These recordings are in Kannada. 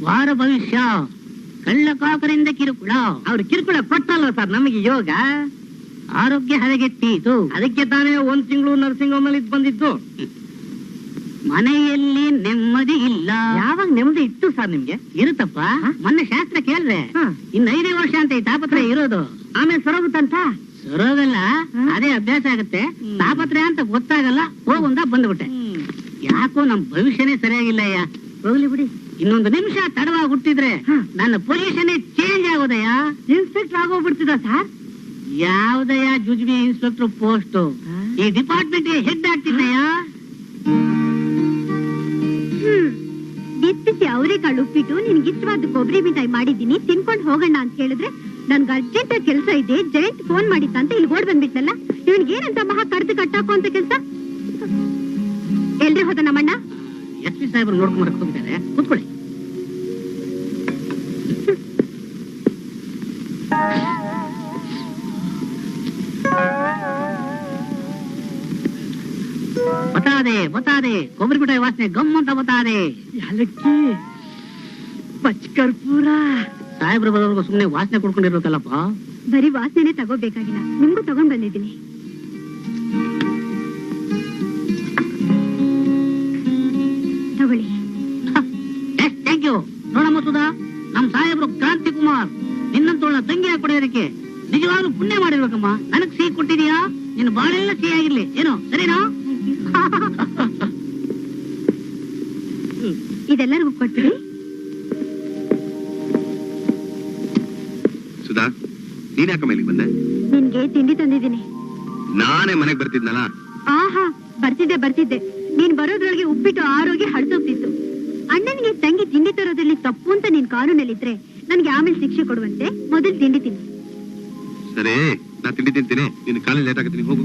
ವಾರ ಭವಿಷ್ಯ, ಕಳ್ಳಕಾಕರಿಂದ ಕಿರುಕುಳ. ಅವ್ರು ಕಿರುಕುಳ ಕೊಟ್ಟಲ್ವ ಸರ್ ನಮಗೆ ಯೋಗ. ಆರೋಗ್ಯ ಹದಗೆಟ್ಟೀತು. ಅದಕ್ಕೆ ತಾನೇ 1 ತಿಂಗಳು ನರ್ಸಿಂಗ್ ಹೋಮ್ ಅಲ್ಲಿ ಬಂದಿದ್ದು. ಮನೆಯಲ್ಲಿ ನೆಮ್ಮದಿ ಇಲ್ಲ. ಯಾವಾಗ ನೆಮ್ಮದಿ ಇತ್ತು ಸರ್ ನಿಮ್ಗೆ? ಇರುತ್ತಪ್ಪ. ಮೊನ್ನೆ ಶಾಸ್ತ್ರ ಕೇಳಿದ್ರೆ ಇನ್ನು 5 ವರ್ಷ ಅಂತ ಈ ತಾಪತ್ರ ಇರೋದು. ಆಮೇಲೆ ಸರೋಗುತ್ತಂತ. ಸರೋಗಲ್ಲ, ಅದೇ ಅಭ್ಯಾಸ ಆಗುತ್ತೆ. ತಾಪತ್ರ ಅಂತ ಗೊತ್ತಾಗಲ್ಲ, ಹೋಗುಂದ ಬಂದ್ಬಿಟ್ಟೆ. ಯಾಕೋ ನಮ್ ಭವಿಷ್ಯನೇ ಸರಿಯಾಗಿಲ್ಲ ಅಯ್ಯ. ಹೋಗ್ಲಿ ಬಿಡಿ. ಇನ್ನೊಂದು ನಿಮಿಷ ತಡವಾಗಿ ಹುಟ್ಟಿದ್ರೆ ನನ್ನ ಪೊಸಿಷನ್ ಚೇಂಜ್ ಆಗೋದಯ್ಯ. ಇನ್ಸ್ಪೆಕ್ಟರ್ ಆಗೋಗ್ಬಿಡ್ತಿದ ಸರ್? ಯಾವ್ದಯ್ಯ ಜುಜ್ಬಿ ಇನ್ಸ್ಪೆಕ್ಟರ್ ಪೋಸ್ಟ್? ಈ ಡಿಪಾರ್ಟ್ಮೆಂಟ್ ಹೆಡ್ ಆಗ್ತಿದ್ದಯ್ಯ. ಬಿಸಿ ಅವರೆಕಾಳು ಉಪ್ಪಿಟ್ಟು ನಿನ್ಗೆ ಇಷ್ಟವಾದ ಕೊಬ್ಬರಿ ಮಿಠಾಯಿ ಮಾಡಿದ್ದೀನಿ, ತಿನ್ಕೊಂಡು ಹೋಗೋಣ ಅಂತ ಹೇಳಿದ್ರೆ ನನ್ಗೆ ಅರ್ಜೆಂಟ್ ಕೆಲಸ ಇದೆ, ಜಯಂತ್ ಫೋನ್ ಮಾಡಿದ್ದ ಅಂತ ಇಲ್ಲಿ ಓಡ್ ಬಂದ್ಬಿಟ್ನಲ್ಲ. ಇವನ್ಗೆ ಏನಂತ ಮಹಾ ಕಡ್ದು ಕಟ್ಟಾಕೋ ಅಂತ ಕೆಲ್ಸ. ಎಲ್ರಿ ಹೋದ ನಮ್ಮಣ್ಣ? ಎಸ್ ಪಿ ಸಾಹೇಬ್ರು ನೋಡ್ಕೊಂಡ್ ಹೋಗ್ತಾರೆ, ಕೂತ್ಕೊಳ್ಳಿ. ಬತಾದೆ ಕೊಬ್ಬರಿ ಮಿಠಾಯಿ ವಾಸನೆ ಗಮ್ಮಂತ ಬತಾದೆ. ಯಾಲಕ್ಕಿ, ಪಚ್ಕರ್ಪೂರ. ಸಾಹೇಬ್ರು ಬರೋರ್ಗು ಸುಮ್ನೆ ವಾಸನೆ ಕೊಡ್ಕೊಂಡಿರ್ಬೇಕಲ್ಲಪ್ಪ. ಬರೀ ವಾಸನೆ ತಗೋಬೇಕಾಗಿಲ್ಲ, ನಿಮ್ಗೂ ತಗೊಂಡ್ ಬಂದಿದ್ದೀನಿ. ತಗೊಳ್ಳಿ. Thank you. ನೋಡಮ್ಮ ಸುಧಾ, ನಮ್ ಸಾಹೇಬ್ರು ಕ್ರಾಂತಿ ಕುಮಾರ್ ನಿನ್ನಂತೋಳ ತಂಗಿ ಹಾಕೊಡೋದಕ್ಕೆ ನಿಜವಾಗ್ಲೂ ಪುಣ್ಯ ಮಾಡಿರ್ಬೇಕಮ್ಮ. ನನಗ್ ಸಿಹಿ ಕೊಟ್ಟಿದೀಯಾ, ನಿನ್ನ ಬಾಳೆಲ್ಲ ಸಿಹಿ ಆಗಿರ್ಲಿ, ಏನೋ ಸರಿನಾ? ಇದೆಲ್ಲರಿಗೂ ಕೊಟ್ಬಿಡಿ. ಸುಧಾ, ನೀನ್ ಯಾಕ ಮೇಲಿಗೆ ಬಂದೆ? ನಿನ್ಗೆ ತಿಂಡಿ ತಂದಿದ್ದೀನಿ. ನಾನೇ ಮನೆಗ್ ಬರ್ತಿದ್ನಲ್ಲ. ಆಹಾ, ಬರ್ತಿದ್ದೆ. ನೀನ್ ಬರೋದ್ರೊಳಗೆ ಉಪ್ಪಿಟ್ಟು ಆರೋಗ್ಯ ಹಡ್ಸೋಗ್ತಿತ್ತು. ಅಣ್ಣನಿಗೆ ತಂಗಿ ತಿಂಡಿ ತರೋದ್ರಲ್ಲಿ ತಪ್ಪು ಅಂತ ನೀನ್ ಕಾನೂನಲ್ಲಿದ್ರೆ ನನ್ಗೆ ಆಮೇಲೆ ಶಿಕ್ಷೆ ಕೊಡುವಂತೆ ಮೊದಲು ತಿಂಡಿ ತಿನ್ನು. ಸರಿ, ನಾ ತಿಂಡಿ ತಿಂತೀನಿ. ನಿನ್ ಕಾಲೇಜ್ ಲೇಟ್ ಆಗತ್ತೀನಿ, ಹೋಗು.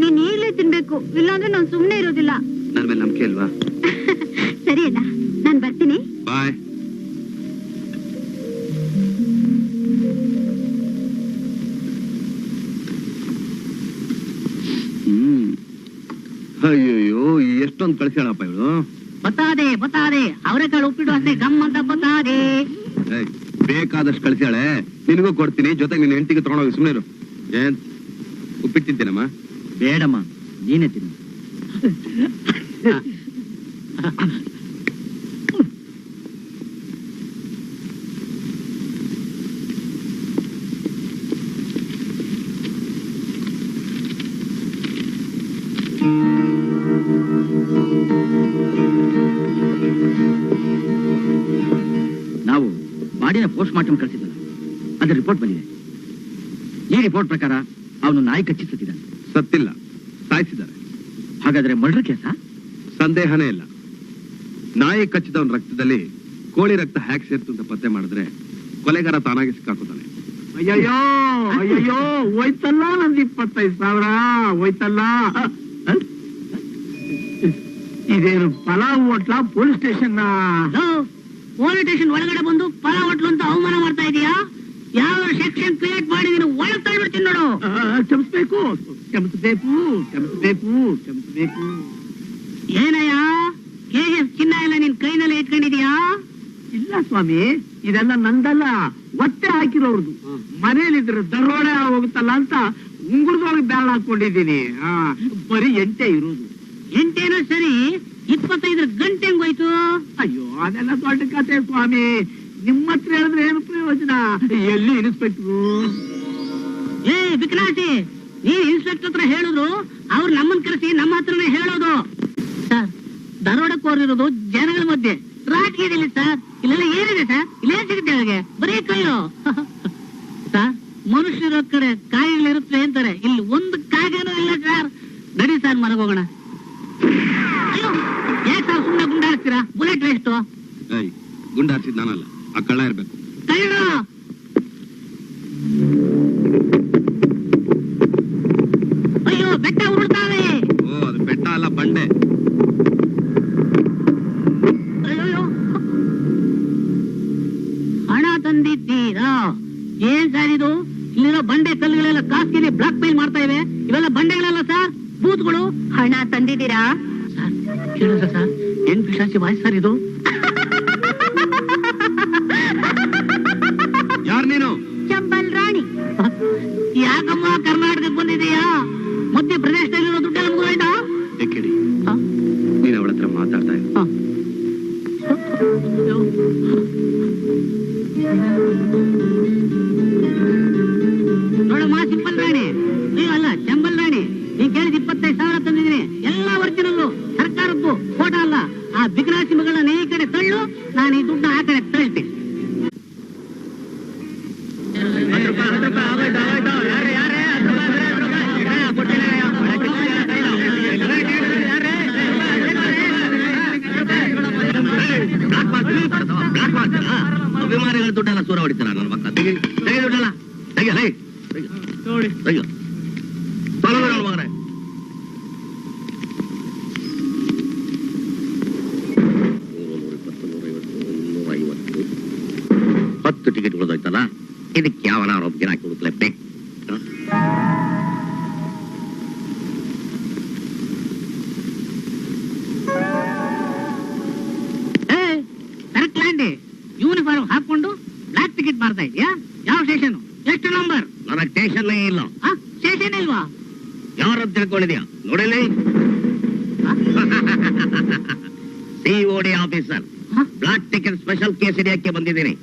ನೀನ್ ಈಗ್ಲೇ ತಿನ್ಬೇಕು, ಇಲ್ಲಾಂದ್ರೆ ನಾನ್ ಸುಮ್ನೆ ಇರೋದಿಲ್ಲ. ನನ್ ಮೇಲೆ ನಂಬಿಕೆ ಅಲ್ವಾ? ಸರಿ ಅಣ್ಣ, ನಾನ್ ಬರ್ತೀನಿ. ಬಾಯ್. ಅಯ್ಯೋ, ಎಷ್ಟೊಂದು ಕಳ್ಸ್ಯಾಳಪ್ಪ ಇವಳು. ಬತಾದೆ ಅವರೆಕಾಳು ಉಪ್ಪಿಟ್ಟು ವಾಸನೆ ಗಮ್ಮಂತ ಬತಾದೆ. ಬೇಕಾದಷ್ಟು ಕಳ್ಸ್ಯಾಳೆ, ನಿನಗೂ ಕೊಡ್ತೀನಿ, ಜೊತೆಗೆ ನಿನ್ನ ಹೆಂಡತಿಗೆ ತಗೊಂಡೋಗಿ. ಸುಮ್ಮನೆ ಇರು. ಏನ್ ಉಪ್ಪಿಟ್ಟು ತಿಂತೇನಮ್ಮ? ಬೇಡಮ್ಮ, ನೀನೇ ತಿನ್ನು. ನಾವು ಬಾಡಿನ ಪೋಸ್ಟ್ ಮಾರ್ಟಮ್ ಕಳಿಸಿದ್ವಲ್ಲ, ಅದರ ರಿಪೋರ್ಟ್ ಬಂದಿದೆ. ಈ ರಿಪೋರ್ಟ್ ಪ್ರಕಾರ ಅವನು ನಾಯಿ ಕಚ್ಚಿ ಸತ್ತಿದ್ದಾನೆ. ಸತ್ತಿಲ್ಲ, ಸಾಯಿಸಿದ್ದಾರೆ. ಹಾಗಾದ್ರೆ ಮರ್ಡರ್ ಕೇಸ? ಸಂದೇಹನೇ ಇಲ್ಲ. ನಾಯಿ ಕಚ್ಚಿದವನ ರಕ್ತದಲ್ಲಿ ಕೋಳಿ ರಕ್ತ ಹ್ಯಾಕ್ ಸೇರ್ತು ಅಂತ ಪತ್ತೆ ಮಾಡಿದ್ರೆ ಕೊಲೆಗಾರ ತಾನಾಗಿ ಸಿಕ್ಕಾಕೋತಾನೆ. ಅಯ್ಯಯ್ಯೋ, ಹೋಯ್ತಲ್ಲ ನಂದು 25,000 ಹೋಯ್ತಲ್ಲ. ಇದೇನು pulao hotel, police station? Police station ಒಳಗಡೆ ಬಂದು ಪಲಾವ್ ಹೋಟ್ಲು ಅಂತ ಅವಮಾನ ಮಾಡ್ತಾ ಇದೀಯಾ? ಯಾವ ಸೆಕ್ಷನ್ ಕ್ರಿಯೇಟ್ ಮಾಡಿ ನೀನು ಒಳಗ್ ತಳ್ಬಿಡ್ತೀನಿ ನೋಡು. ಕ್ಷಮಿಸ್ಬೇಕು. ಏನಯ್ಯ, KF ಚಿನ್ನ ಎಲ್ಲ ನಿನ್ ಕೈನಲ್ಲಿ ಇಟ್ಕೊಂಡಿದ್ಯಾ? ಇಲ್ಲ ಸ್ವಾಮಿ, ಇದೆಲ್ಲ ನಂದಲ್ಲ, ಒತ್ತೆ ಹಾಕಿರೋರ್ದು. ಮನೇಲಿದ್ರೆ ದರೋಡೆ ಹೋಗುತ್ತಲ್ಲ ಅಂತ ಉಂಗುರದೊಳಗೆ ಬ್ಯಾಳ್ ಹಾಕೊಂಡಿದ್ದೀನಿ. ಬರೀ 8 ಇರೋದು. 8 ಸರಿ, 25 ಗಂಟೆ ಹೆಂಗೋಯ್ತು? ಅಯ್ಯೋ, ಅದೆಲ್ಲ ದೊಡ್ಡ ಕತೆ ಸ್ವಾಮಿ. ನಿಮ್ಮ ಹತ್ರ ಹೇಳಿದ್ರೆ ಏನು ಪ್ರಯೋಜನ? ಎಲ್ಲಿ ಇನ್ಸ್ಪೆಕ್ಟ್ರು? ಏ ಬಿಕನಾಸಿ, ನೀನ್ ಇನ್ಸ್ಪೆಕ್ಟರ್ ಹತ್ರ ಹೇಳಿದ್ರು, ಅವ್ರು ನಮ್ಮನ್ ಕರೆಸಿ ನಮ್ಮ ಹತ್ರನೇ ಹೇಳೋದು. ಸರ್, ದರೋಡಕ್ಕೋರಿರೋದು ಜನಗಳ ಮಧ್ಯೆ, ರಾಜಕೀಯದಲ್ಲಿ ಸರ್. ಇಲ್ಲೆಲ್ಲ ಏನಿದೆ ಸರ್? ಇಲ್ಲೇನ್ ಸಿಗುತ್ತೆ ಅವ್ರಿಗೆ? ಬರೀ ಕೈಯೋ. ಸರ್, ಮನುಷ್ಯರ ಕಡೆ ಕಾಯಿಗಳಿರುತ್ತೆ ಅಂತಾರೆ, ಇಲ್ಲಿ ಒಂದು ಕಾಗೇನೂ ಇಲ್ಲ ಸರ್. ನಡಿ ಸರ್, ಮನೆಗೋಗೋಣ. ಅಯ್ಯೋ, ಯಾಕೆ ಸರ್ ಸುಮ್ಮನೆ ಗುಂಡಾಡ್ತೀರಾ? Bullet waste. ಗುಂಡಾಡ್ಸಿದ್ ನಾನಲ್ಲ, ಆ ಕಳ್ಳ ಇರ್ಬೇಕು. ಕಳ್ಳ? ಅಯ್ಯೋ, ಬೆಟ್ಟ ಉರುಳ್ತಾವೆ. ಓ, ಅದು ಬೆಟ್ಟ ಅಲ್ಲ, ಬಂಡೆ. ಅಯ್ಯೋ, ಹಣ ತಂದಿದ್ದೀರಾ? ಏನ್ ಸರ್ ಇದು? ಇಲ್ಲಿರೋ ಬಂಡೆ ಕಲ್ಲುಗಳೆಲ್ಲ ಕಾಸ್ಟ್ಲಿ ಬ್ಲಾಕ್ ಮೇಲ್ ಮಾಡ್ತಾ ಇವೆ. ಇವೆಲ್ಲ ಬಂಡೆಗಳಲ್ಲ ಸರ್, ಬೂತ್ಗಳು. ಹಣ ತಂದಿದ್ದೀರಾ? ಸರ್, ಕೇಳಿದ್ರ ಸರ್? ಏನ್ ಪಿಶಾಚಿ ವಾಯ್ಸ್ ಸರ್ ಇದು? ನೋಡಮ್ಮ ಸಿಂಪಲ್ ರಾಣಿ, ಅಯ್ಯೋ ಅಲ್ಲ ಚಂಬಲ್ ರಾಣಿ, ನೀನ್ ಕೇಳಿದ 25,000 ತಂದಿದ್ದೀನಿ. ಎಲ್ಲ ಒರಿಜಿನಲ್ಲು, ಸರ್ಕಾರದ್ದು, ಫೋಟೋ ಅಲ್ಲ. ಆ ಬಿಕನಾಸಿ ಮಗಳನ್ನ ಈ ಕಡೆ ತಳ್ಳು, ನಾನು ಈ ದುಡ್ಡು ಆ ಕಡೆ ತಳ್ತೀನಿ. ಅಭಿಮಾನಿಗಳ ದುಡ್ಡೆಲ್ಲ ಸೂರ ಹೊಡಿತಾರ ನನ್ನ ಮಕ್ಕ. ತೆಗಿ ದುಡ್ಡಲ್ಲ, ತೆಗಿಯಲ್ಲ ತೆಗಿಯೋ ಮಗನೇ. 10 ಟಿಕೆಟ್ ಉಳಿದೋಯ್ತಲ್ಲ, ಇದಕ್ಕೆ ಯಾವನ ಆರೋಪ ಗಿರಾಕಿ ಹುಡುಕ್ಲೇಬೇಕು. ಯೂನಿಫಾರ್ಮ್ ಹಾಕೊಂಡು ಬ್ಲಾಕ್ ಟಿಕೆಟ್ ಮಾಡ್ತಾ ಇದೆಯಾ? ಯಾವ ಸ್ಟೇಷನ್, ಎಷ್ಟು ನಂಬರ್? ನನಗೆ ಸ್ಟೇಷನ್ ಇಲ್ಲ. ಸ್ಟೇಷನ್ ಇಲ್ವಾ? ಯಾರದ್ದು ತಿಳ್ಕೊಂಡಿದ್ಯಾ? ನೋಡಿಲಿ, COD officer, black ticket special case ಹಿಡಿಯಕ್ಕೆ ಬಂದಿದ್ದೀನಿ.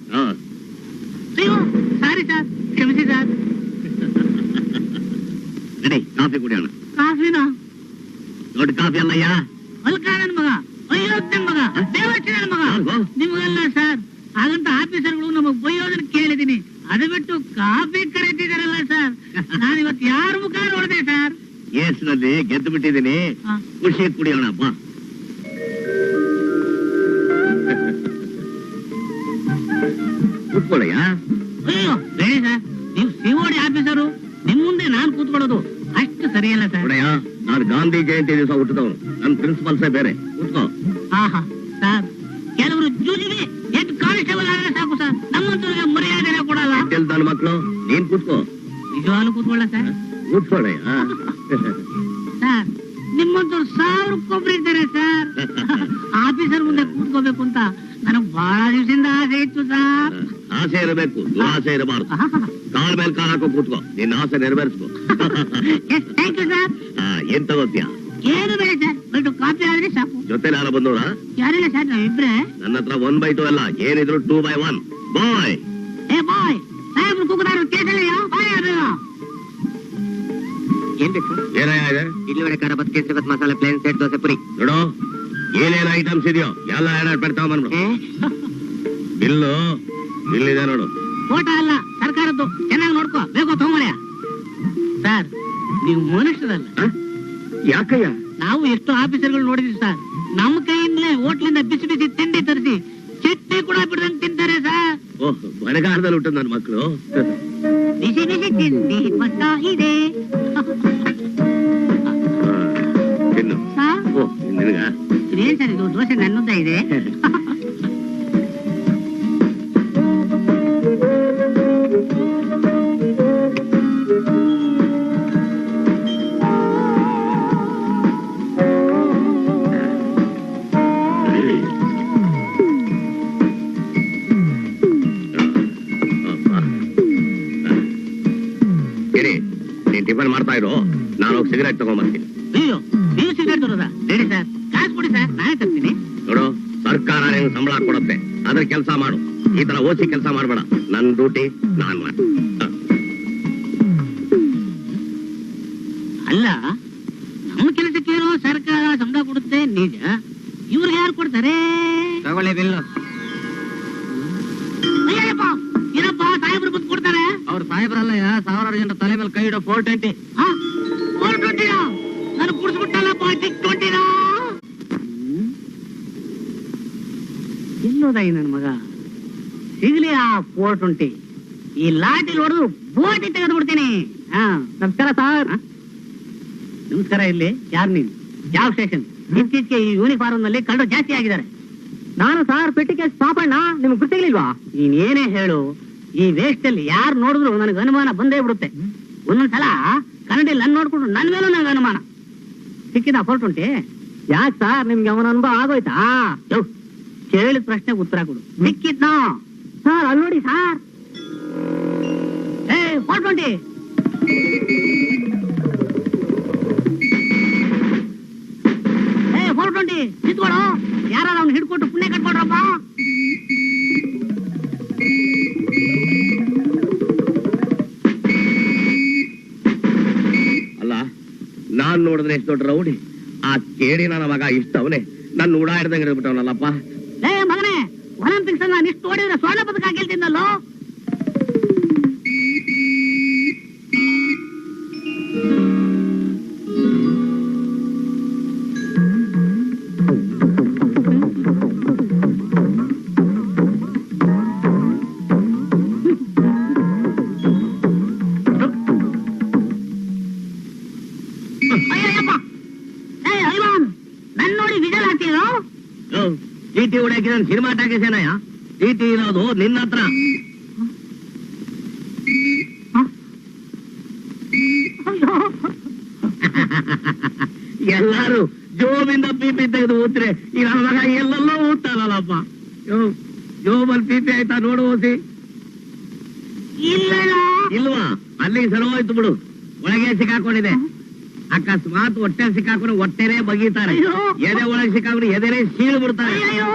ಸಾರಿ ಸರ್, ಕ್ಷಮಿಸಿ ಸರ್. ನಡಿ, ಕಾಫಿ ಕುಡಿಯೋಣ. ಕಾಫಿನ? ದೊಡ್ಡ ಕಾಫಿ ಅಲ್ಲಯ್ಯ, ಅಲ್ಕ ನನ್ ಮಗ, ಅಯ್ಯೋ ನನ್ ಮಗ, ದೇವಚ್ಚ ನನ್ ಮಗ. ನಿಮಗಲ್ಲ ಸರ್, ಹಾಗಂತ ಆಫೀಸರ್ಗಳು ನಮಗ್ ಬೈಯೋದನ್ನ ಕೇಳಿದೀನಿ. ಅದು ಬಿಟ್ಟು ಕಾಫಿ ಕರೀತಿದಾರಲ್ಲ ಸರ್, ನಾನಿವತ್ತು ಯಾರ ಮುಖ ನೋಡಿದೆ ಸರ್? ಕೇಸ್ನಲ್ಲಿ ಗೆದ್ದು ಬಿಟ್ಟಿದ್ದೀನಿ, ಖುಷಿ ಕುಡಿಯೋಣ ಬಾ. ಕೂತ್ಕೊಳ್ಳಯ್ಯ. ಅಯ್ಯೋ ಬೇಡಿ ಸರ್, ನೀವು COD ಆಫೀಸರು, ನಿಮ್ ಮುಂದೆ ನಾನ್ ಕೂತ್ಕೊಳ್ಳೋದು ಅಷ್ಟು ಸರಿಯಲ್ಲ ಸರ್. ನೋಡಯ್ಯ, ನಾನು ಗಾಂಧಿ ಜಯಂತಿ ದಿವಸ ಹುಟ್ಟಿದವನು, ನನ್ನ ಪ್ರಿನ್ಸಿಪಲ್ಸೇ ಬೇರೆ. ಕೂತ್ಕೋ. ಆಹಾ ಸರ್, ಕೆಲವರು ಜೂಜಿಗೆ ಎಷ್ಟು ಕಾನ್ಸ್ಟೇಬಲ್ ಆದ್ರೆ ಸಾಕು ಸರ್, ನಮ್ಮಂತವ್ರಿಗೆ ಮರ್ಯಾದೆನೇ ಕೊಡಲ್ಲ. ನನ್ನ ಮಕ್ಕಳು, ನೀನ್ ಕೂತ್ಕೋ. ನಿಜವಾಗ್ಲೂ ಕೂತ್ಕೊಳ್ಳ ಸರ್? ಕೂತ್ಕೊಳ್ಳಯ್ಯ. ಸರ್, ನಿಮ್ಮಂತವ್ರು 1000 ಇದ್ದಾರೆ ಸರ್. ಆಫೀಸರ್ ಮುಂದೆ ಕೂತ್ಕೋಬೇಕು ಅಂತ ನನಗ್ ಬಹಳ ದಿವಸದಿಂದ ಆಸೆ ಇತ್ತು ಸರ್. ಆಸೆ ಇರಬೇಕು, ದುರಾಸೆ ಇರಬಾರ್ದು. ಕಾಲ್ ಮೇಲೆ ಕಾಲ್ ಹಾಕೋ ಕೂತ್ಕೋ, ನಿನ್ನ ಆಸೆ ನೆರವೇರಿಸ್ಕೋ. Thank you sir. ಏನ್ ತಗೋತೀಯ? ಏನು ಬೇಡ ಸರ್, ಬಟ್ ಕಾಫಿ ಆದ್ರೆ ಸಾಕು. ಜೊತೆಲಿ ಯಾರ ಬಂದವ್ರ? ಯಾರಿಲ್ಲ ಸರ್, ನಾವಿಬ್ರೆ. ನನ್ನ ಹತ್ರ 1/2 ಅಲ್ಲ, ಏನಿದ್ರು 2/1. ಬಾಯ್. ಏ ಬಾಯ್, ಸಾಹೇಬ್ರು ಕೂಗುದಾರ ಕೇಸಲ್ಲ ಬಾಯ್. ಏನ್ ಬೇಕು? ಏನಯ್ಯ ಇದೆ? ಇಲ್ಲಿ ವಡೆ ಖಾರ ಬತ್ ಕೇಸರಿ ಬತ್ ಮಸಾಲೆ ಪ್ಲೇನ್ ಸೆಟ್ ದೋಸೆ ಪುರಿ. ನೋಡು, ಏನೇನ್ ಐಟಮ್ಸ್ ಇದೆಯೋ ಎಲ್ಲ ಏನಾದ್ರು ಬರ್ತಾವ ಬಂದ್ಬಿಡು. ಬಿಲ್ಲು ಇಲ್ಲಿದೆ ನೋಡು. ಫೋಟೋ ಅಲ್ಲ, ಸರ್ಕಾರದ್ದು, ಚೆನ್ನಾಗಿ ನೋಡ್ಕೋ, ಬೇಕೋ ತಗೊಂಬರ್ಯ. ಸರ್, ನೀವು ಮನುಷ್ಯರಲ್ಲ. ಯಾಕಯ್ಯ? ನಾವು ಎಷ್ಟು ಆಫೀಸರ್ಗಳು ನೋಡಿದ್ವಿ ಸರ್, ನಮ್ಮ ಕೈಯಿಂದಲೇ ಹೋಟ್ಲಿಂದ ಬಿಸಿ ಬಿಸಿ ತಿಂಡಿ ತರಿಸಿ ಚಟ್ನಿ ಕೂಡ ಬಿಡ್ದಂಗ್ ತಿಂತಾರೆ ಸರ್. ಓಹ್, ಬರಗಾಲದಲ್ಲಿ ಹುಟ್ಟದ ನನ್ನ ಮಕ್ಕಳು. ಬಿಸಿ ಬಿಸಿ ತಿಂಡಿ ಬರ್ತಾ ಇದೆ. ತಿನ್ನು. ಓಹ್, ನಿನಗ ಏನ್ ಸರ್ ಇದು? ದೋಸೆ ನನ್ನದ ಇದೆ. ಟಿಫನ್ ಮಾಡ್ತಾ ಇರೋ, ನಾನು ಹೋಗಿ ಸಿಗರೇಟ್ ತಗೊಂಡ್ಬರ್ತೀನಿ. ಅಯ್ಯೋ, ನೀವು ಸಿಗರೇಟ್ ತರೋದ? ಹೇಳಿ ಸರ್, ಕಾಸು ಕೊಡಿ ಸರ್, ನಾನೇ ತರ್ತೀನಿ. ನೋಡು, ಸರ್ಕಾರ ನಿಂಗೆ ಸಂಬಳ ಕೊಡುತ್ತೆ, ಅದ್ರ ಕೆಲಸ ಮಾಡು. ಈ ತರ ಓಸಿ ಕೆಲಸ ಮಾಡ್ಬೇಡ. ನನ್ ಡ್ಯೂಟಿ ನಾನ್ ಮಾಡ. ಅಲ್ಲ, ನಮ್ಮ ಕೆಲಸಕ್ಕೇನೋ ಸರ್ಕಾರ ಸಂಬಳ ಕೊಡುತ್ತೆ ನಿಜ, ಇವ್ರಿಗೆ ಯಾರು ಕೊಡ್ತಾರೆ? ತಗೊಳ್ಳಿ ಬಿಲ್ಲು. ಅಯ್ಯಪ್ಪ, ಏನಪ್ಪ ಸಾಹೇಬ್ರು ಬಂದು ಕೊಡ್ತಾರೆ? ಅವ್ರ ಸಾಹೇಬ್ರಲ್ಲ, 1000 ಜನ ತಲೆ ಮೇಲೆ ಕೈ ಇಡೋ 420. 420 ನಾನು ಕುಡಿಸ್ಬಿಟ್ಟಲ್ಲಪ್ಪ, 620. ಎಲ್ಲೋದ ಈ ನನ್ನ ಮಗ? ಸಿಗ್ಲಿ ಆ 420. ಈ ಲಾಟಿ ಹೊಡೆದು ಬೋಟಿ ತೆಗೆದು ಬಿಡ್ತೀನಿ. ನಮಸ್ಕಾರ ಸರ್. ನಮಸ್ಕಾರ. ಇಲ್ಲಿ ಯಾರು ನೀನು? ಯಾವ ಸ್ಟೇಷನ್? ಇತ್ತೀಚೆಗೆ ಈ ಯೂನಿಫಾರ್ಮ್ ನಲ್ಲಿ ಕಳ್ಳರು ಜಾಸ್ತಿ ಆಗಿದ್ದಾರೆ. ನಾನು ಸಾರ್ ಪೆಟ್ಟಿಗೆ ಪಾಪಣ್ಣ, ನಿಮ್ಗೆ ಗೊತ್ತಿರ್ಲಿಲ್ವಾ? ನೀನೇನೇ ಹೇಳು, ಈ ವೇಸ್ಟ್ ಅಲ್ಲಿ ಯಾರು ನೋಡಿದ್ರು ನನಗೆ ಅನುಮಾನ ಬಂದೇ ಬಿಡುತ್ತೆ. ಒಂದೊಂದ್ಸಲ ಕನ್ನಡಿಯಲ್ಲಿ ನನ್ನ ನೋಡ್ಕೊಂಡು ನನ್ನ ಮೇಲೂ ನನಗೆ ಅನುಮಾನ. ಸಿಕ್ಕಿದ 420? ಯಾಕೆ ಸಾರ್, ನಿಮ್ಗೆ ಅವನ ಅನುಭವ ಆಗೋಯ್ತಾ? ಕೇಳಿದ ಪ್ರಶ್ನೆಗೆ ಉತ್ತರ ಕೊಡು. ಸಿಕ್ಕಿದ್ನಾ ಸರ್? ಅಲ್ಲಿ ನೋಡಿ ಸಾರ್. 420 420 ನಿಂತ್ಕೊಡು. ಯಾರು ಅವ್ನು ಹಿಡ್ಕೊಟ್ಟು ಪುಣ್ಯ ಕಟ್ಕೊಡ್ರಪ್ಪ. ದೊಡ್ಡ ರೌಡಿ. ಆ ಕೇಳಿ ನನ್ನ ಮಗ ಇಷ್ಟ ಅವನೇ ನನ್ನ ಉಡಾ ಹಿಡ್ದಂಗೆ ಹಿಡಿದ್ಬಿಟ್ಟವನಲ್ಲಪ್ಪ. ಲೇ ಮಗನೇ, ಒಲಿಂಪಿಕ್ಸ್ ಅಲ್ಲಿ ನಾನು ಇಷ್ಟು ಓಡಿದ್ರೆ ಸ್ವರ್ಣ ಪದಕ ಗೆಲ್ತಿದ್ದಲ್ಲೋ. ಚೀಟಿ ಹೊಡ್ಯಾಕಿ ನಾನು ಸಿನಿಮಾ ಟಾಕಿಸೇನಯ್ಯ. ಚೀಟಿ ಇರೋದು ನಿನ್ನ ಹತ್ರ. ಎಲ್ಲಾರು ಜೋಬಿಂದ ಪೀಪಿ ತೆಗೆದು ಊತ್ರೆ ಈ ನನ್ನ ಮಗ ಎಲ್ಲೆಲ್ಲೋ ಊದ್ತಾನಲ್ಲಪ್ಪ. ಜೋಬಲ್ಲಿ ಪೀಪಿ ಆಯ್ತಾ ನೋಡು ಓಸಿ. ಇಲ್ವಾ? ಅಲ್ಲಿಗೆ ಸರೋಯ್ತು ಬಿಡು. ಒಳಗೆ ಸಿಕ್ಕಾಕೊಂಡಿದೆ. ಅಕಸ್ಮಾತ್ ಹೊಟ್ಟೆ ಸಿಕ್ಕಾಕೊಂಡು ಹೊಟ್ಟೆನೇ ಬಗೀತಾರೆ. ಎದೆ ಒಳಗೆ ಸಿಕ್ಕಾಕೊಂಡು ಎದೆನೇ ಸೀಳು ಬಿಡ್ತಾರೆ.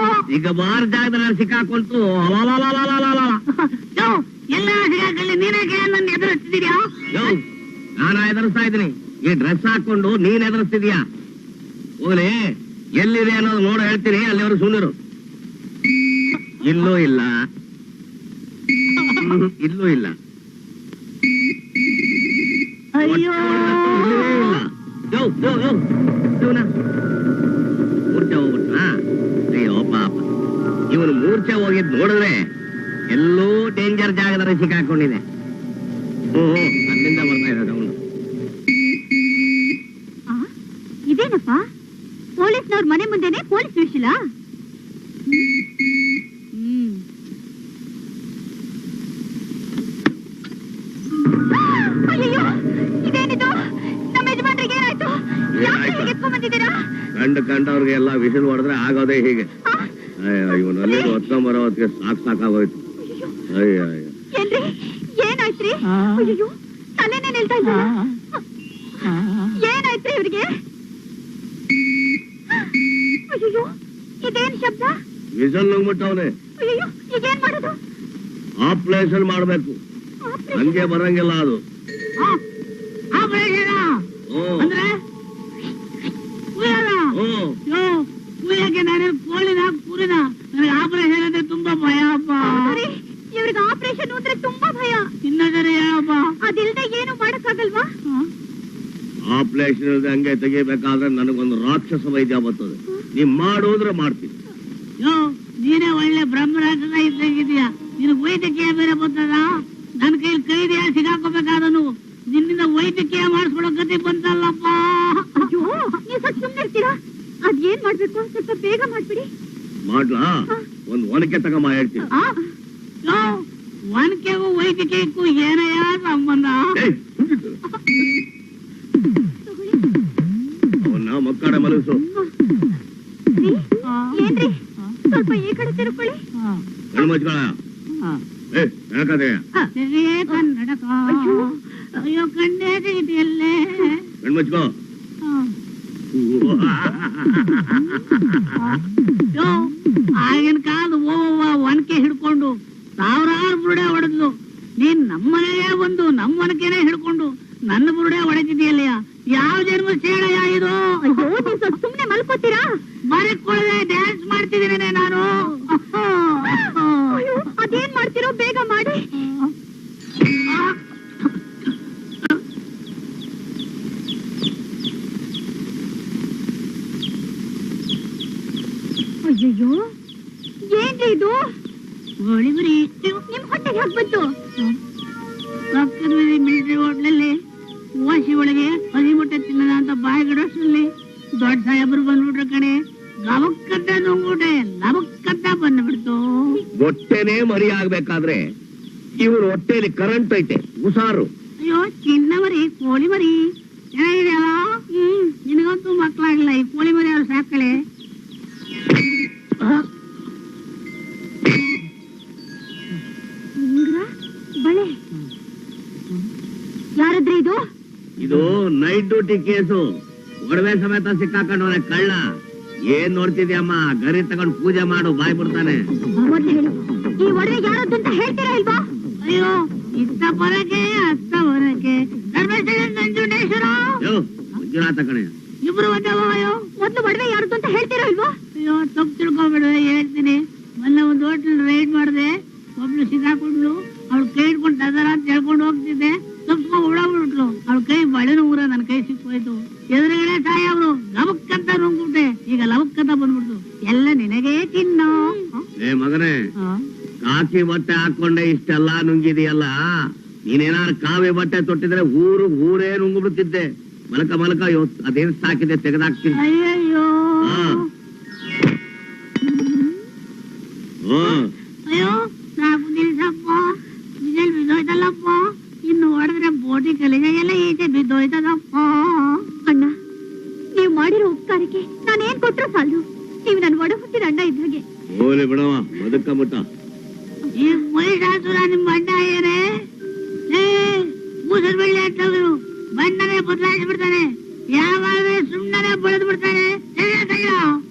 ಈಗ ಬಾರ್ ಜಾಗದಲ್ಲಿ ಸಿಕ್ಕಾಕೊಂತು ಎಲ್ಲ ಸಿಗಾಕಲ್ಲಿ ನೀನಾಗೆ ನನ್ನ ಎದುರಿಸ್ತಿದ್ಯಾ? ನಾನು ಎದುರಿಸ್ತಾ ಇದ್ದೀನಿ. ಈ ಡ್ರೆಸ್ ಹಾಕೊಂಡು ನೀನ್ ಎದುರಿಸ್ತಿದ್ಯಾ? ಹೋಗ್ಲಿ, ಎಲ್ಲಿದೆ ಅನ್ನೋದು ನೋಡು ಹೇಳ್ತೀನಿ. ಅಲ್ಲಿವರು ಸುಮ್ಮನಿರು. ಇಲ್ಲೂ ಇಲ್ಲ, ಇಲ್ಲೂ ಇಲ್ಲ. ಅಯ್ಯೋ ಮೂರ್ಛೆ ಹೋಗ್ಬಿಟ್ಟ. ಅಯ್ಯೋ ಪಾಪ, ಇವನು ಮೂರ್ಛೆ ಹೋಗಿದ್ ನೋಡಿದ್ರೆ ಎಲ್ಲೋ ಡೇಂಜರ್ ಜಾಗದಲ್ಲಿ ಸಿಕ್ಕಾಕೊಂಡಿದೆ. ಅಲ್ಲಿಂದ ಬರ್ತಾ ಇರೋದು ಅವನು. ಇದೇನಪ್ಪ, ಪೊಲೀಸ್ನವ್ರ ಮನೆ ಮುಂದೆನೆ ಪೊಲೀಸ್ ವಿಷಲ. ಅಯ್ಯೋ, ಇದೇನಿದು? ನಮ್ಮ ಯಜಮಾನ್ರಿಗೆ ಏನಾಯ್ತು? ಯಾಕೆ ಎತ್ಕೊಂಡ್ ಬಂದಿದ್ದೀರಾ? ಕಂಡವ್ರಿಗೆ ಎಲ್ಲ ವಿಷಲ್ ಹೊಡೆದ್ರೆ ಆಗೋದೇ ಹೀಗೆ. ಇವನಲ್ಲಿ ಹೊತ್ಕೊಂಬರೋ ಹೊತ್ತಿಗೆ ಸಾಕಾಗೋಯ್ತು. ಅಯ್ಯೋ ಏನ್ರಿ, ಏನಾಯ್ತ್ರಿ? ಅಯ್ಯೋ, ತಲೆನೇ ನಿಲ್ತಾ ಇಲ್ಲ. ಏನಾಯ್ತ್ರಿ ಇವ್ರಿಗೆ? ಅಯ್ಯೋ, ಇದೇನ್ ಶಬ್ದ? ವಿಷಲ್ ನುಂಗ್ಬಿಟ್ಟವನೆ. ಅಯ್ಯೋ, ಈಗೇನ್ ಮಾಡೋದು? ಆಪರೇಷನ್ ಮಾಡ್ಬೇಕು. ಹಂಗೆ ಬರಂಗಿಲ್ಲ ಅದು. ಅಂದ್ರೆ ನಾನೇ ಕೋಳಿನ ಕುರಿನ. ನನಗೆ ಆಪರೇಷನ್ ಅಂದ್ರೆ ತುಂಬಾ ಭಯ ಅಪ್ಪ. ಇವ್ರಿಗೆ ಆಪರೇಷನ್ ಅಂದ್ರೆ ತುಂಬಾ ಭಯ. ಇನ್ನೊಂದರೆ ಹೇಳಪ್ಪ. ಅದಿಲ್ದೆ ಏನು ಮಾಡಕ್ಕಾಗಲ್ವಾ? ಆಪರೇಷನ್ ಇಲ್ಲದೆ ಹಂಗೆ ತೆಗಿಬೇಕಾದ್ರೆ ನನಗೊಂದು ರಾಕ್ಷಸ ವೈದ್ಯ ಬರ್ತದೆ. ನೀವ್ ಮಾಡೋದ್ರೆ ಮಾಡ್ತೀನಿ. ನೀನೇ ಒಳ್ಳೆ ಬ್ರಹ್ಮರಾಕ್ಷಸ ಇದ್ದಾಗಿದೀಯ. ನಿನ್ ವೈದ್ಯಕೀಯ ಬೇರೆ ಬರ್ತದ. ನನ್ ಕೈಲಿ ಕೈದಿಯ ಸಿಗಾಕೋಬೇಕಾದನು. ನಿನ್ನಿಂದ ವೈದ್ಯಕೀಯ ಮಾಡಿಸ್ಕೊಳ್ಳೋ ಗತಿ ಬಂತಲ್ಲಪ್ಪ. ಅಯ್ಯೋ, ನೀವು ಸ್ವಲ್ಪ ಸುಮ್ಮನಿರ್ತೀರಾ? ಅದೇನ್ ಮಾಡ್ಬೇಕು ಸ್ವಲ್ಪ ಬೇಗ ಮಾಡ್ಬಿಡಿ. ಮಾಡ್ಲಾ? ಒಂದ್ ಒನಕೆ ತಗಮ್ಮ ಹೇಳ್ತೀನಿ. ಒನಕೆಗೂ ವೈದ್ಯಕೀಯಕ್ಕೂ ಏನಯ್ಯ ಸಂಬಂಧ? ಅವನ್ನ ಮಕ್ಕಳ ಮನಸ್ಸು. ಏನ್ರಿ, ಸ್ವಲ್ಪ ಈ ಕಡೆ ತಿರುಕೊಳ್ಳಿ. ಕಣ್ಣು ಮುಚ್ಕೊಳ. ಕನ್ನಡಕ. ಅಯ್ಯೋ, ಕಣ್ಣೇ ತೆಗಿದೆಯಲ್ಲೇ. ಕಣ್ಣು ಮುಚ್ಕೋ. ಆಗಿನ ಕಾಲದ ಒನಕೆ ಹಿಡ್ಕೊಂಡು ಸಾವಿರಾರು ಬುರುಡೆ ಹೊಡೆದ್ಲು. ನೀನ್ ನಮ್ಮನೆಗೆ ಬಂದು ನಮ್ಮ ಒನಕೆನೆ ಹಿಡ್ಕೊಂಡು ನನ್ನ ಬುರುಡೆ ಹೊಡೆದಿದೆಯಲ್ಲಯ್ಯ. ಯಾವ ಜನ್ಮ ಸೇಳಯ್ಯ ಇದು? ಅಯ್ಯೋ, ನೀವು ಸ್ವಲ್ಪ ಸುಮ್ನೆ ಮಲ್ಕೋತೀರಾ? ಮರಿಕೊಳ್ಳದೆ ಡ್ಯಾನ್ಸ್ ಮಾಡ್ತಿದ್ದೀನಿ ನಾನು. ಅದೇನ್ ಮಾಡ್ತಿರೋ ಬೇಗ ಮಾಡಿ. ಅಯ್ಯೋ, ಏನ್ರಿ ಇದು? ಗೋಳಿಬರಿ. ನಿಮ್ ಹೊಟ್ಟೆಗೆ ಯಾಕೆ ಬಂತು? ಪಕ್ಕದ ಮಿಲಿಟರಿ ಹೋಟ್ಲಲ್ಲಿ ವಾಸಿ ಒಳಗೆ ಹಸಿ ಮೊಟ್ಟೆ ತಿನ್ನೋಣ ಅಂತ ಬಾಯಿಗಿಡೋಷ್ಟ್ರಲ್ಲಿ ದೊಡ್ಡ ಸಾಹೇಬರು ಬಂದ್ಬಿಟ್ರ ಕಣೆ. ಲವಕ್ಕಂತ ನುಂಗ್ಬಿಟ್ಟೆ, ಲವಕ್ಕಂತ ಬಂದ್ಬಿಡ್ತು. ಹೊಟ್ಟೆನೇ ಮರಿ ಆಗ್ಬೇಕಾದ್ರೆ ಇವ್ರ ಹೊಟ್ಟೆಲಿ ಕರೆಂಟ್ ಐತೆ, ಹುಷಾರು. ಅಯ್ಯೋ, ಚಿನ್ನ ಮರಿ, ಕೋಳಿ ಮರಿ ಚೆನ್ನಾಗಿದೆಯಲ್ಲ. ನಿನಗಂತೂ ಮಕ್ಕಳಾಗಿಲ್ಲ. ಈ ಕೋಳಿ ಮರಿ ಅವ್ರು ಸಾಕಳೆ. ಬಳೆ ಯಾರದ್ರಿ ಇದು? ಇದು ನೈಟ್ ಡ್ಯೂಟಿ ಕೇಸು. ಒಡವೆ ಸಮೇತ ಸಿಕ್ಕಾಕೊಂಡವನೆ ಕಳ್ಳ. ಏನ್ ನೋಡ್ತಿದ್ಯಮ್ಮ? ಗರಿ ತಗೊಂಡು ಪೂಜೆ ಮಾಡು, ಬಾಯ್ ಬಿಡ್ತಾನೆ. ಈ ಒಡವೆ ಯಾರದ್ದು ಅಂತ ಹೇಳ್ತೀರಾ ಇಲ್ವಾ? ಅಯ್ಯೋ, ಇತ್ತ ಬರಕೆ ಅತ್ತ ಬರಕೆ. ನಂಜುಂಡೇಶ್ವರ ಮಂಜುನಾಥ ಕಣೆ. ಈ ಇಬ್ರು ಒಂದೇ ಅಯ್ಯೋ. ಮೊದ್ಲು ಒಡವೆ ಯಾರ್ದು ಅಂತ ಹೇಳ್ತೀರೋ ಇಲ್ವೋ? ಅಯ್ಯೋ ತಪ್ಪು ತಿಳ್ಕೊಬೇಡ, ಹೇಳ್ತೀನಿ. ಮೊನ್ನೆ ಒಂದು ಹೋಟೆಲ್ ರೈಡ್ ಮಾಡಿದೆ, ಒಬ್ಳು ಸಿಗಾಕೊಂಡ್ಲು. ಅವಳು ಕೈ ಹಿಡ್ಕೊಂಡು ಅದರ ಅಂತ ಹೇಳ್ಕೊಂಡು ಹೋಗ್ತಿದ್ದೆ, ತಪ್ಪಿಸ್ಕೊಂಡು ಓಡಾಡ್ಬಿಟ್ಲು. ಅವಳ ಕೈ ಬಳೆನೂ ಊರ ನನ್ನ ಕೈ ಸಿಕ್ಕೋಯ್ತು. ಎದುರುಗಡೆ ತಾಯಿ ಅವರು ಲವಕ್ಕಂತ ನುಂಗ್ಬಿಟ್ಟೆ. ಈಗ ಲವಕ್ಕಂತ ಬಂದ್ಬಿಡ್ತು. ಎಲ್ಲ ನಿನಗೇ ತಿನ್ನೋ. ಏ ಮಗನೇ, ಕಾಕಿ ಬಟ್ಟೆ ಹಾಕೊಂಡೆ ಇಷ್ಟೆಲ್ಲ ನುಂಗಿದೆಯಲ್ಲ, ನೀನೇನಾದ್ರು ಕಾವಿ ಬಟ್ಟೆ ತೊಟ್ಟಿದ್ರೆ ಊರೇ ನುಂಗ್ಬಿಡ್ತಿದ್ದೆ. ಮಲಕ ಅದೇನ್ ಸಾಕಿದೆ ತೆಗೆದಾಕ್ತೀನಿ. ಅಯ್ಯಯ್ಯೋ ಅಯ್ಯೋ, ಸಾಕು ನಿಲ್ಸಪ್ಪ. ಬಿಜಲ್ ಬಿದ್ದೋಯ್ತಲ್ಲಪ್ಪ. ಇನ್ನು ಹೊಡೆದ್ರೆ ಬೋಟಿ ಕಲಿಗೆ ಎಲ್ಲ ಈಚೆ ಬಿದ್ದೋಯ್ತದಪ್ಪ. ಅಣ್ಣ, ನೀವು ಮಾಡಿರೋ ಉಪಕಾರಕ್ಕೆ ನಾನೇನ್ ಕೊಟ್ರು ಸಾಲದು. ನೀವು ನನ್ ಒಡ ಹುಟ್ಟಿದ ಅಣ್ಣ ಇದ್ದಾಗೆ. ಹೋಲಿ ಬಿಡವ, ಬದುಕಬಿಟ್ಟ. ಈ ಮಹಿಷಾಸುರ ನಿಮ್ ಬಣ್ಣ ಏನೇ ಮೂಸರ್ ಬೆಳ್ಳಿ ಅಂತವ್ರು ಬಣ್ಣನೇ ಬದಲಾಯಿಸಿ ಬಿಡ್ತಾನೆ. ಯಾವಾಗ ಸುಮ್ಮನೆ ಬೆಳೆದು ಬಿಡ್ತಾನೆ.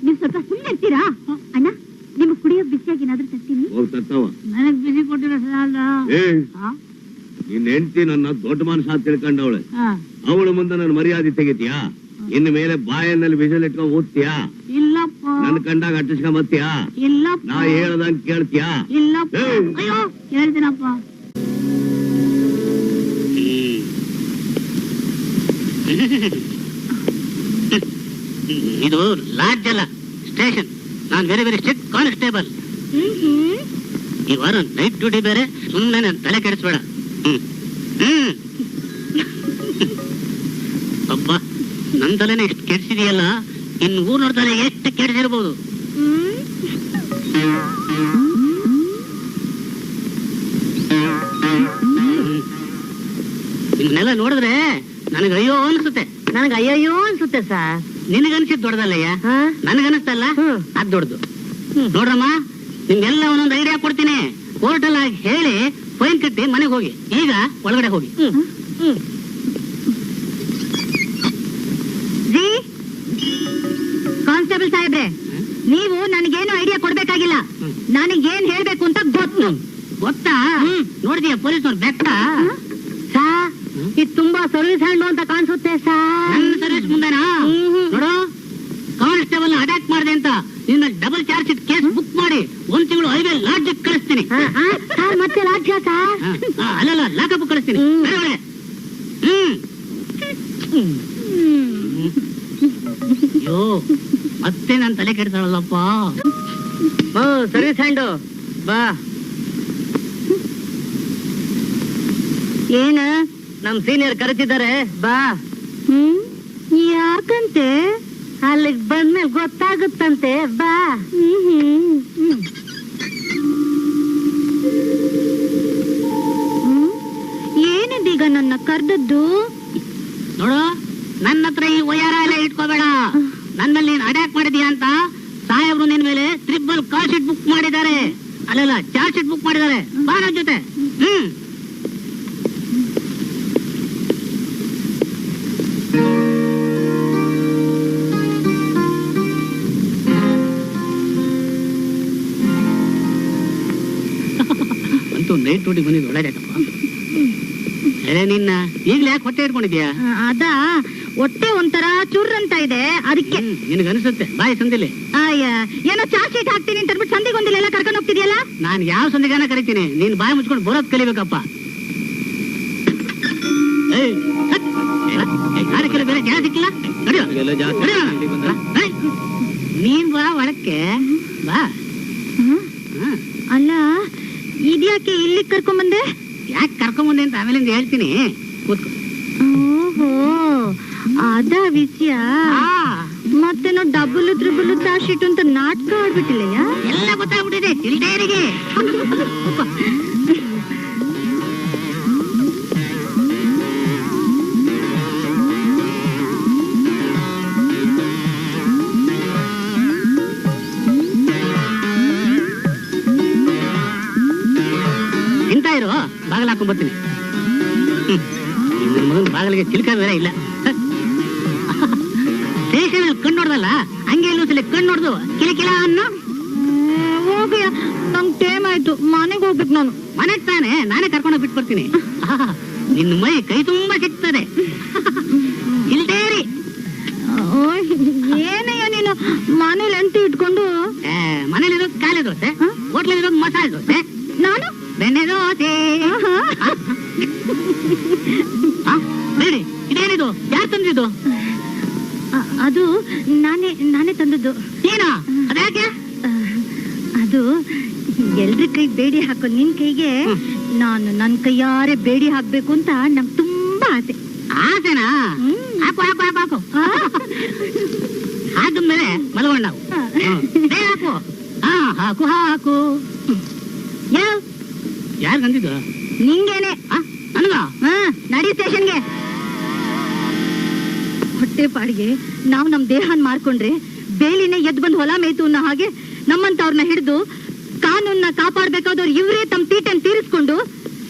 ನೀವ್ ಸ್ವಲ್ಪ ಸುಮ್ಮನೆ ಇರ್ತೀರಾ? ಅಣ್ಣ, ನಿಮ್ಗೆ ಕುಡಿಯೋ ಬಿಸಿಯಾಗಿ ಏನಾದ್ರೂ ತರ್ತೀನಿ. ಹೋಗ್ತವ. ನನಗ್ ಬಿಸಿ ಕೊಟ್ಟಿರೋ ಸಾಲ. ನಿನ್ ಹೆಂಡತಿ ನನ್ನ ದೊಡ್ಡ ಮನಸ್ಸ ತಿಳ್ಕೊಂಡವಳೆ. ಅವಳ ಮುಂದೆ ನನ್ನ ಮರ್ಯಾದೆ ತೆಗಿತೀಯಾ? ಇನ್ನು ಮೇಲೆ ಬಾಯಲ್ಲಿ ಬಿಸಿಲು ಇಟ್ಕೊಂಡ್ ಓದ್ತೀಯಾ? ಇಲ್ಲಪ್ಪ. ನನ್ ಕಂಡಾಗ ಅಟ್ಟಿಸ್ಕೊಂಡ್ ಬತ್ತೀಯಾ? ಇಲ್ಲಪ್ಪ. ನಾ ಹೇಳ್ದಂಗ್ ಕೇಳ್ತೀಯಾ? ಇಲ್ಲಪ್ಪ. ಅಯ್ಯೋ, ಹೇಳ್ತೀನಪ್ಪ. ಇದು ಲಾಡ್ಜ್ ಅಲ್ಲ, ಸ್ಟೇಷನ್. ನಾನು ವೆರಿ ವೆರಿ ಸ್ಟ್ರಿಕ್ಟ್ ಕಾನ್ಸ್ಟೇಬಲ್. ಈ ವಾರ ನೈಟ್ ಡ್ಯೂಟಿ ಬೇರೆ. ಸುಮ್ಮನೆ ನನ್ನ ತಲೆ ಕೆಡಿಸ್ಬೇಡ. ಅಬ್ಬ, ನನ್ನ ತಲೆನೇ ಇಷ್ಟು ಕೆಡಿಸಿದೆಯಲ್ಲ, ಇನ್ನು ಊರ್ನವ್ರ ತಲೆ ಎಷ್ಟು ಕೆಡಿಸಿರ್ಬೋದು. ಇದನ್ನೆಲ್ಲ ನೋಡಿದ್ರೆ ನನಗೆ ಅಯ್ಯೋ ಅನ್ಸುತ್ತೆ. ನನಗೆ ಅಯ್ಯಯ್ಯೋ ಅನ್ಸುತ್ತೆ ಸರ್. ನಿನಗನ್ಸಿದ್ ದೊಡ್ಡದಲ್ಲಯ್ಯ, ನನಗನ್ನಿಸ್ತಲ್ಲ ಅದ್ ದೊಡ್ಡದು. ನೋಡ್ರಮ್ಮ, ನಿಮ್ಗೆಲ್ಲ ಒಂದೊಂದು ಐಡಿಯಾ ಕೊಡ್ತೀನಿ. ಕೋರ್ಟಲ್ ಆಗಿ ಹೇಳಿ ಫೈನ್ ಕಟ್ಟಿ ಮನೆಗೆ ಹೋಗಿ. ಈಗ ಒಳಗಡೆ ಹೋಗಿ. ಕಾನ್ಸ್ಟೇಬಲ್ ಸಾಹೇಬ್ರೆ, ನೀವು ನನಗೇನು ಐಡಿಯಾ ಕೊಡ್ಬೇಕಾಗಿಲ್ಲ. ನನಗೇನ್ ಹೇಳ್ಬೇಕು ಅಂತ ಗೊತ್ತಾ? ನೋಡಿದೀಯ ಪೊಲೀಸ್ನವ್ರು ಬೆಟ್ಟ? ಇದು ತುಂಬಾ ಸರ್ವಿಸ್ ಹ್ಯಾಂಡ್ ಅಂತ ಕಾಣಿಸುತ್ತೆ ನನ್ನ ಸರ್ವಿಸ್ ಮುಂದೆನಾ? ನೋಡು, ಕಾನ್ಸ್ಟೇಬಲ್ ಅಟ್ಯಾಕ್ ಮಾಡಿದೆ ಅಂತ ನಿನ್ನ double charge sheet case book ಮಾಡಿ 1 ತಿಂಗಳು ಹೈವೇ ಲಾಡ್ಜ್ ಕಳಿಸ್ತೀನಿ. ಮತ್ತೆ ಲಾಡ್ಜ್ ಅಲ್ಲಲ್ಲ, ಲಾಕಪ್ ಕಳಿಸ್ತೀನಿ. ಅಯ್ಯೋ, ಮತ್ತೆ ನಾನು ತಲೆ ಕೆಡ್ತಾಳಲ್ಲಪ್ಪ. ಸರ್ವಿಸ್ ಹ್ಯಾಂಡು ಬಾ. ಏನ ನಮ್ ಸೀನಿಯರ್ ಕರೆತಿದ್ದಾರೆ, ಬಾ. ಯಾಕಂತೆ? ಅಲ್ಲಿಗೆ ಬಂದ್ಮೇಲೆ ಗೊತ್ತಾಗುತ್ತಂತೆ, ಬಾ. ಏನಿದೀಗ ನನ್ನ ಕರ್ದದ್ದು? ನೋಡು, ನನ್ನ ಹತ್ರ ಈ ಒಯ್ಯಾರ ಎಲ್ಲ ಇಟ್ಕೋಬೇಡ. ನನ್ನಲ್ಲಿ ನೀನ್ ಅಟ್ಯಾಕ್ ಮಾಡಿದೀಯ ಅಂತ ಸಾಹೇಬ್ರು ನಿನ್ ಮೇಲೆ ಟ್ರಿಬಲ್ ಕಾಲ್ ಶೀಟ್ ಬುಕ್ ಮಾಡಿದ್ದಾರೆ. ಅಲ್ಲಲ್ಲ, ಚಾರ್ಜ್ ಶೀಟ್ ಬುಕ್ ಮಾಡಿದ್ದಾರೆ. ಬಾ ನನ್ನ ಜೊತೆ. ಅಂತೂ ನೈಟ್ ಡ್ಯೂಟಿ ಬಂದಿದ್ದು ಒಳ್ಳೆದಾಯ್ತಪ್ಪ. ಅರೆ, ನಿನ್ನ ಈಗ್ಲೇ ಯಾಕೆ ಹೊಟ್ಟೆ ಇಟ್ಕೊಂಡಿದ್ಯಾ? ಅದ ಹೊಟ್ಟೆ ಒಂಥರ ಚುರ್ ಅಂತ ಇದೆ, ಅದಕ್ಕೆ. ನಿನಗೆ ಅನಿಸುತ್ತೆ. ಬಾಯಿ ಸಂದಿಲಿ ಏನೋ ಚಾರ್ಜ್ ಶೀಟ್ ಹಾಕ್ತೀನಿ ಅಂತ ಹೇಳ್ಬಿಟ್ಟು ಸಂದಿಗೊಂದಿಲ್ಲ ಎಲ್ಲ ಕರ್ಕೊಂಡು ಹೋಗ್ತಿದ್ಯಲ್ಲ. ನಾನು ಯಾವ ಸಂದಿಗಾನ ಕರಿತೀನಿ, ನೀನ್ ಬಾಯಿ ಮುಚ್ಕೊಂಡು ಬರೋದ್ ಕಲಿಬೇಕಪ್ಪ. ಬೇರೆ ಜನ ಸಿಕ್ಕಿಲ್ಲ, ನೀನ್ ಬಾ ಒಳಕ್ಕೆ ಬಾ. ಅಲ್ಲ, ಇದ್ಯಾಕೆ ಇಲ್ಲಿ ಕರ್ಕೊಂಬಂದೆ? ಯಾಕೆ ಕರ್ಕೊಂಬಂದೆ ಅಂತ ಆಮೇಲಿಂದ ಹೇಳ್ತೀನಿ, ಕೂತ್ಕೊ. ಓಹೋ, ಅದ ವಿಷಯ. ಮತ್ತೇನೋ ಡಬಲ್ ತ್ರಿಬಲ್ ಚಾರ್ಜ್ ಶೀಟ್ ಅಂತ ನಾಟಕ ಆಡ್ಬಿಟ್ಟಿಲ್ಲಯ್ಯ? ಎಲ್ಲ ಗೊತ್ತಾಗ್ಬಿಟ್ಟಿದೆ ಚಿಲ್ಟೇರಿಗೆ. ಇಂತ ಇರು, ಬಾಗಿಲು ಹಾಕೊಂಡ್ ಬರ್ತೀನಿ. ಮಗನ ಬಾಗಿಲಿಗೆ ಚಿಲ್ಕ ಬೇರೆ ಇಲ್ಲ. ಸ್ಟೇಷನ್ ಕಣ್ಣು ನೋಡ್ದಲ್ಲ, ಹಂಗೆ ಎಲ್ಲೊಂದ್ಸಲಿ ಕಣ್ಣು ನೋಡ್ದು ಕಿಲಕಿಲ ಅನ್ನೋ. ಹೋಗಯ್ಯ, ನಂಗೆ ಟೈಮ್ ಆಯ್ತು, ಮನೆಗೆ ಹೋಗ್ಬೇಕು ನಾನು. ಮನೆಗ್ ತಾನೆ, ನಾನೇ ಕರ್ಕೊಂಡೋಗಿ ಬಿಟ್ಟು ಬರ್ತೀನಿ. ನಿನ್ನ ಮೈ ಕೈ ತುಂಬಾ ಸಿಗ್ತದೆ. ಇಲ್ದೇರಿ ಏನಯ್ಯ ನೀನು ಮನೇಲಿ ಎಂಟು ಇಟ್ಕೊಂಡು ಮನೇಲಿರೋದು ಕಾಲೆ ದೋಸೆ, ಹೋಟ್ಲಲ್ಲಿರೋದು ಮಸಾಲೆ ದೋಸೆ, ನಾನು ಬೆಣ್ಣೆ ದೋಸೆ. ಬೇಡಿ, ಇದೇನಿದು? ಯಾರು ತಂದಿದ್ದು? ಅದು ನಾನೇ ತಂದದ್ದು. ಏನಾ? ಅದ್ಯಾಕೆ? ಅದು ಎಲ್ರ ಕೈ ಬೇಡಿ ಹಾಕೋ ನಿನ್ ಕೈಗೆ ನಾನು ನನ್ ಕೈಯಾರೆ ಬೇಡಿ ಹಾಕ್ಬೇಕು ಅಂತ ನಂಗೆ ತುಂಬಾ ಆಸೆ. ಆಸೆನಾ? ಹಾಕು ಹಾಕು ಹಾಕು ಹಾಕು. ಹಾಕಿದ್ಮೇಲೆ ಮಲಗೋಣ ನಾವು. ಹಾಕು. ಹಾಕು ಹಾಕು. ಯಾರು ಬಂದಿದ್ದು? ನಿಂಗೇನೆ. ನನಗ? ನಡಿ ಸ್ಟೇಷನ್ಗೆ. ಹೊಟ್ಟೆ ಪಾಡಿಗೆ ನಾವು ನಮ್ ದೇಹನ್ ಮಾರ್ಕೊಂಡ್ರೆ ಬೇಲಿನೇ ಎದ್ದು ಬಂದು ಹೊಲ ಮೇಯ್ತು ಅನ್ನೋ ಹಾಗೆ ನಮ್ಮಂತವ್ರನ್ನ ಹಿಡಿದು ಕಾನೂನ್ನ ಕಾಪಾಡ್ಬೇಕಾದವ್ರು ಇವರೇ ತಮ್ಮ ತೀಟನ್ ತೀರಿಸ್ಕೊಂಡು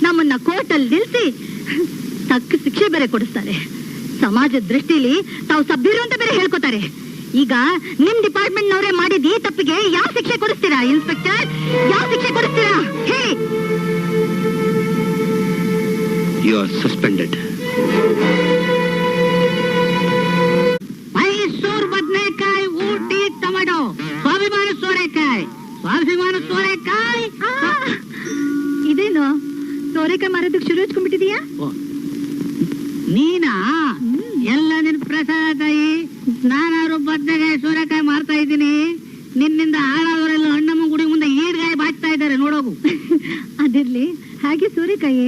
ನಮ್ಮನ್ನ ಕೋರ್ಟಲ್ಲಿ ನಿಲ್ಸಿ ತಕ್ಕ ಶಿಕ್ಷೆ ಬೇರೆ ಕೊಡಿಸ್ತಾರೆ. ಸಮಾಜದ ದೃಷ್ಟಿಲಿ ತಾವು ಸಭ್ಯರು ಅಂತ ಬೇರೆ ಹೇಳ್ಕೊತಾರೆ. ಈಗ ನಿಮ್ ಡಿಪಾರ್ಟ್ಮೆಂಟ್ ನವರೇ ಮಾಡಿದ ಈ ತಪ್ಪಿಗೆ ಯಾವ ಶಿಕ್ಷೆ ಕೊಡಿಸ್ತೀರಾ ಇನ್ಸ್ಪೆಕ್ಟರ್? ಯಾವ ಶಿಕ್ಷೆ ಕೊಡಿಸ್ತೀರಾ ಹೇಳಿ? You are suspended. ಮೈಸೂರು ಬದನೆಕಾಯಿ, ಊಟಿ ಟೊಮೆಟೊ, ಸ್ವಾಭಿಮಾನ ಸೋರೆಕಾಯಿ, ಸ್ವಾಭಿಮಾನ ಸೋರೆಕಾಯಿ. ಇದೇನು ಸೋರೆಕಾಯಿ ಮಾರೋದಕ್ಕೆ ಶುರು ಹಚ್ಕೊಂಡ್ಬಿಟ್ಟಿದೀಯಾ? ನೀನಾ? ಎಲ್ಲ ನಿನ್ ಪ್ರಸಾದಾಯಿ. ನಾನಾರು ಬದನೆಕಾಯಿ ಸೋರೆಕಾಯಿ ಮಾರ್ತಾ ಇದ್ದೀನಿ. ನಿನ್ನಿಂದ ಹಾಳಾದವರೆಲ್ಲ ಹಣ್ಣಮ್ಮ ಗುಡಿ ಮುಂದೆ ಈಡ್ಗಾಯಿ ಬಾಚ್ತಾ ಇದ್ದಾರೆ, ನೋಡೋಗು. ಅದಿರ್ಲಿ, ಹಾಗೆ ಸೋರೆಕಾಯಿ.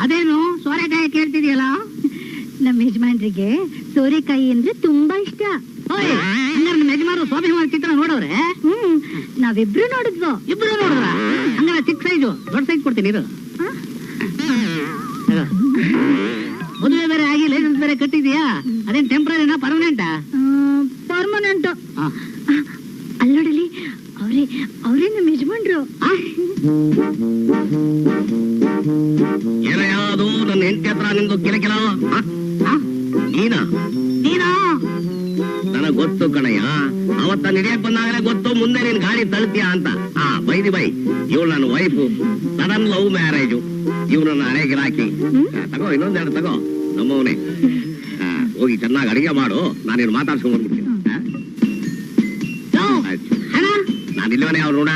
ಅದೇನು ಸೋರೆಕಾಯಿ ಕೇಳ್ತಿದ್ಯಲ್ಲ? ನಮ್ಮ ಯಜಮಾನ್ರಿಗೆ ಸೋರೆಕಾಯಿ ಅಂದ್ರೆ ತುಂಬಾ ಇಷ್ಟ. ನಮ್ಮ ಯಜಮಾನರು ಸ್ವಾಭಿಮಾನ ಚಿತ್ರ ನೋಡವ್ರೆ? ನಾವಿಬ್ರು ನೋಡಿದ್ವು. ಇಬ್ರು ನೋಡಿದ್ರ? ಹಂಗಾರ ಚಿಕ್ಕ ಸೈಜು, ದೊಡ್ಡ ಸೈಜ್ ಕೊಡ್ತೀನಿ. ಇದು ಮದುವೆ ಬೇರೆ ಆಗಿ ಲೈಸೆನ್ಸ್ ಬೇರೆ ಕಟ್ಟಿದ್ಯಾ? ಅದೇನ್ ಟೆಂಪ್ರರಿನಾ ಪರ್ಮನೆಂಟಾ? ಪರ್ಮನೆಂಟ್. ಅಲ್ಲೋಡಲಿ, ಅವ್ರೇ ನಮ್ಮ ಯಜಮಾನ್ರು. ಏನದು ನನ್ನ ಹೆಂಡತಿ ಹತ್ರ ನಿಂದು ಕಿಲಕಿಲ? ನೀನಾ? ನನಗ್ ಗೊತ್ತು ಕಣಯ್ಯ, ಅವತ್ತ ನಿಡಿಯಕ್ ಬಂದಾಗಲೇ ಗೊತ್ತು ಮುಂದೆ ನೀನ್ ಗಾಡಿ ತಳ್ತೀಯ ಅಂತ. ಬೈದಿ ಬೈ, ಇವಳು ನನ್ನ ವೈಫು, ಸಡನ್ ಲವ್ ಮ್ಯಾರೇಜು. ಇವ್ರನ್ನ ಹಣೆಗೆ ಹಾಕಿ ತಗೋ, ಇನ್ನೊಂದೆರಡು ತಗೋ, ನಮ್ಮವನೇ. ಹೋಗಿ ಚೆನ್ನಾಗಿ ಅಡಿಗೆ ಮಾಡು, ನಾನೇನು ಮಾತಾಡ್ಸ್ಕೊಂಡ್ ಬಂದ್ಬಿಡ್ತೀನಿ. ನಾನು ಇಲ್ಲವನೇ ಅವ್ರು ನೋಡ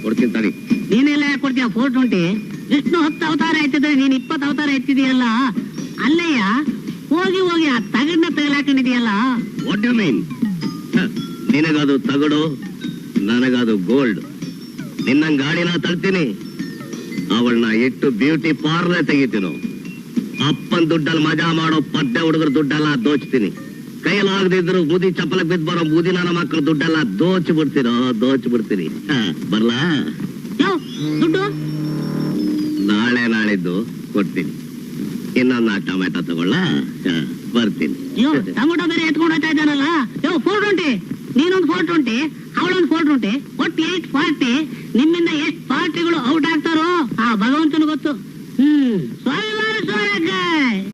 ಕೊಡ್ತೀನಿ ತಡಿ. ನೀನೆಲ್ಲ ಕೊಡ್ತೀಯ? 420 ವಿಷ್ಣು 10 ಅವತಾರ ಎತ್ತಿದ್ರೆ ನೀನ್ 20 ಅವತಾರ ಎತ್ತಿದೀಯಲ್ಲ. ಅಲ್ಲಯ್ಯ, ಹೋಗಿ ಹೋಗಿ ಆ ತಗಡನ್ನ ತಗಲಾಕೊಂಡಿದೀಯಲ್ಲ. What you mean? ನಿನಗದು ತಗಡು, ನನಗದು ಗೋಲ್ಡ್. ನಿನ್ನ ಗಾಡಿನ ತಳ್ತೀನಿ, ಅವಳನ್ನ ಇಟ್ಟು ಬ್ಯೂಟಿ ಪಾರ್ಲರ್ ತೆಗಿತೀನೋ. ಅಪ್ಪನ್ ದುಡ್ಡಲ್ಲಿ ಮಜಾ ಮಾಡೋ ಪದ್ದೆ ಹುಡುಗರ ದುಡ್ಡೆಲ್ಲ ದೋಚ್ತೀನಿ. ಕೈಲಾಗದಿದ್ರು ಮುದಿ ಚಪ್ಪಲ ಬಿದ್ದು ಬರೋ ಮುದಿ ನನ್ನ ಮಕ್ಕಳು ದುಡ್ಡೆಲ್ಲ ದೋಚ್ಬಿಡ್ತೀನಿ. ಬರ್ಲಾ? ದುಡ್ಡು ನಾಳಿದ್ದು ಕೊಡ್ತೀನಿ. ಇನ್ನೊಂದು ಟೊಮೆಟೊ ತಗೊಳ್ಳ, ಬರ್ತೀನಿ. ಟೊಮೆಟೊ ಬೇರೆ ಎತ್ಕೊಂಡು ಹೋಗ್ತಾ ಇದ್ದಾನಲ್ಲ. 420, ನೀನೊಂದು 420, ಅವಳೊಂದು 420, ಒಟ್ಟು 840. ನಿಮ್ಮಿಂದ ಎಷ್ಟು ಪಾರ್ಟಿಗಳು ಔಟ್ ಆಗ್ತಾರೋ ಆ ಭಗವಂತನ ಗೊತ್ತು. ಸ್ವಾಭಿಮಾನ ಸೋರೆಕಾಯಿ.